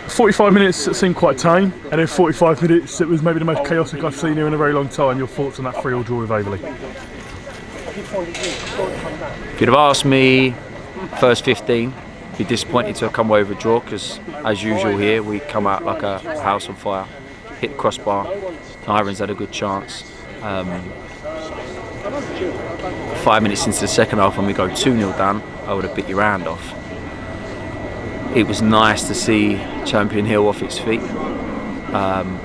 45 minutes that seemed quite tame, and then 45 minutes that was maybe the most chaotic I've seen here in a very long time. Your thoughts on that 3-3 draw with Aveley? If you'd have asked me first 15, I'd be disappointed to have come away with a draw, because as usual here we come out like a house on fire, hit the crossbar. Irons had a good chance. 5 minutes into the second half, when we go 2-0 down, I would have bit your hand off. It was nice to see Champion Hill off its feet. And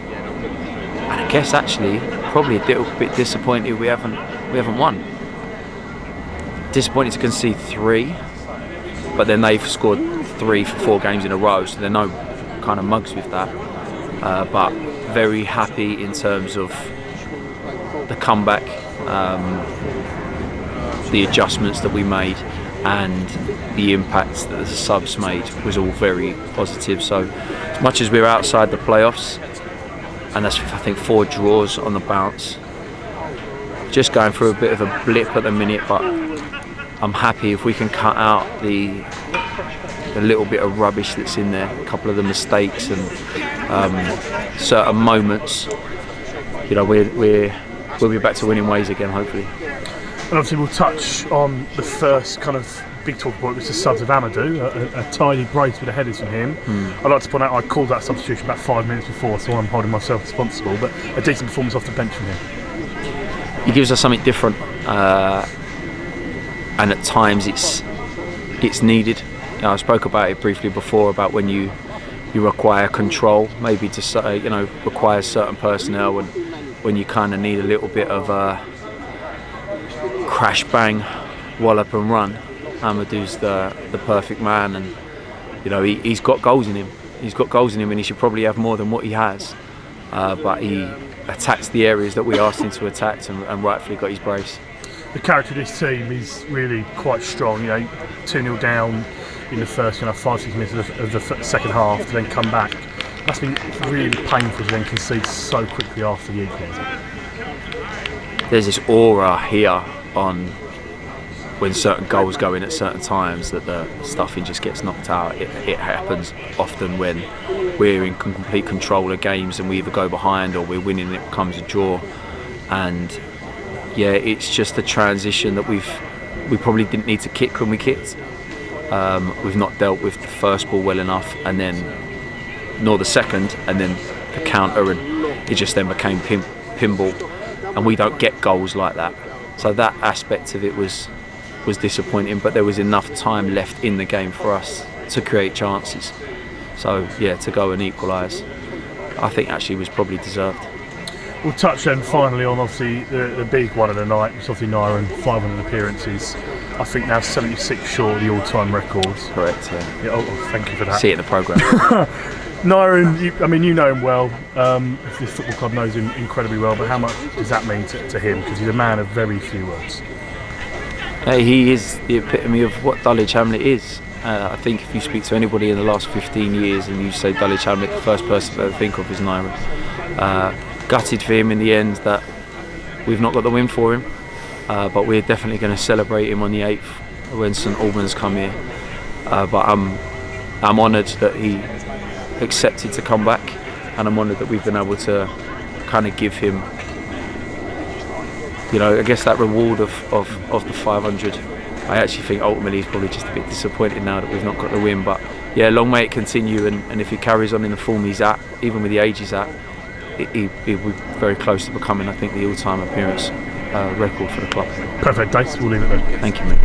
I guess actually probably a little bit disappointed we haven't won. Disappointed to concede 3, but then they've scored 3 for 4 games in a row, so they're no kind of mugs with that. But very happy in terms of the comeback, the adjustments that we made, and the impacts that the subs made was all very positive. So as much as we're outside the playoffs, and that's I think 4 draws on the bounce, just going through a bit of a blip at the minute, but I'm happy if we can cut out the little bit of rubbish that's in there, a couple of the mistakes and certain moments. You know, we'll be back to winning ways again, hopefully. And obviously we'll touch on the first kind of big talking point, which is the subs of Amadou, a tidy brace with the headers from him. I'd like to point out I called that substitution about 5 minutes before, so I'm holding myself responsible, but a decent performance off the bench from him. He gives us something different, and at times it's needed. You know, I spoke about it briefly before about when you require control, maybe to require certain personnel, and when you kind of need a little bit of crash bang, wallop and run. Amadou's the perfect man, and you know he's got goals in him. He's got goals in him, and he should probably have more than what he has. But he attacks the areas that we asked him to attack, and rightfully got his brace. The character of this team is really quite strong. You know, 2-0 down in the first 5-6 minutes of the second half to then come back. That's been really painful to then concede so quickly after the equaliser. There's this aura here on when certain goals go in at certain times that the stuffing just gets knocked out. It happens often when we're in complete control of games and we either go behind or we're winning and it becomes a draw. And yeah, it's just the transition that we probably didn't need to kick when we kicked. We've not dealt with the first ball well enough, and then nor the second, and then the counter, and it just then became pinball, and we don't get goals like that. So that aspect of it was disappointing, but there was enough time left in the game for us to create chances. So yeah, to go and equalise, I think actually was probably deserved. We'll touch then finally on obviously the big one of the night, which is obviously Nyren, 500 appearances. I think now 76 short of the all-time records. Correct, yeah. Oh, thank you for that. See it in the programme. Nyren, you know him well. This football club knows him incredibly well, but how much does that mean to him? Because he's a man of very few words. Hey, he is the epitome of what Dulwich Hamlet is. I think if you speak to anybody in the last 15 years and you say Dulwich Hamlet, the first person that they think of is Nyren. Gutted for him in the end that we've not got the win for him, but we're definitely going to celebrate him on the 8th when St Albans come here. But I'm honoured that he accepted to come back, and I'm honoured that we've been able to kind of give him, you know, I guess that reward of the 500. I actually think ultimately he's probably just a bit disappointed now that we've not got the win, but yeah, long may it continue, and if he carries on in the form he's at, even with the age he's at, he'll be very close to becoming, I think, the all-time appearance record for the club. Perfect, Dacey. We'll leave it there. Thank you, mate.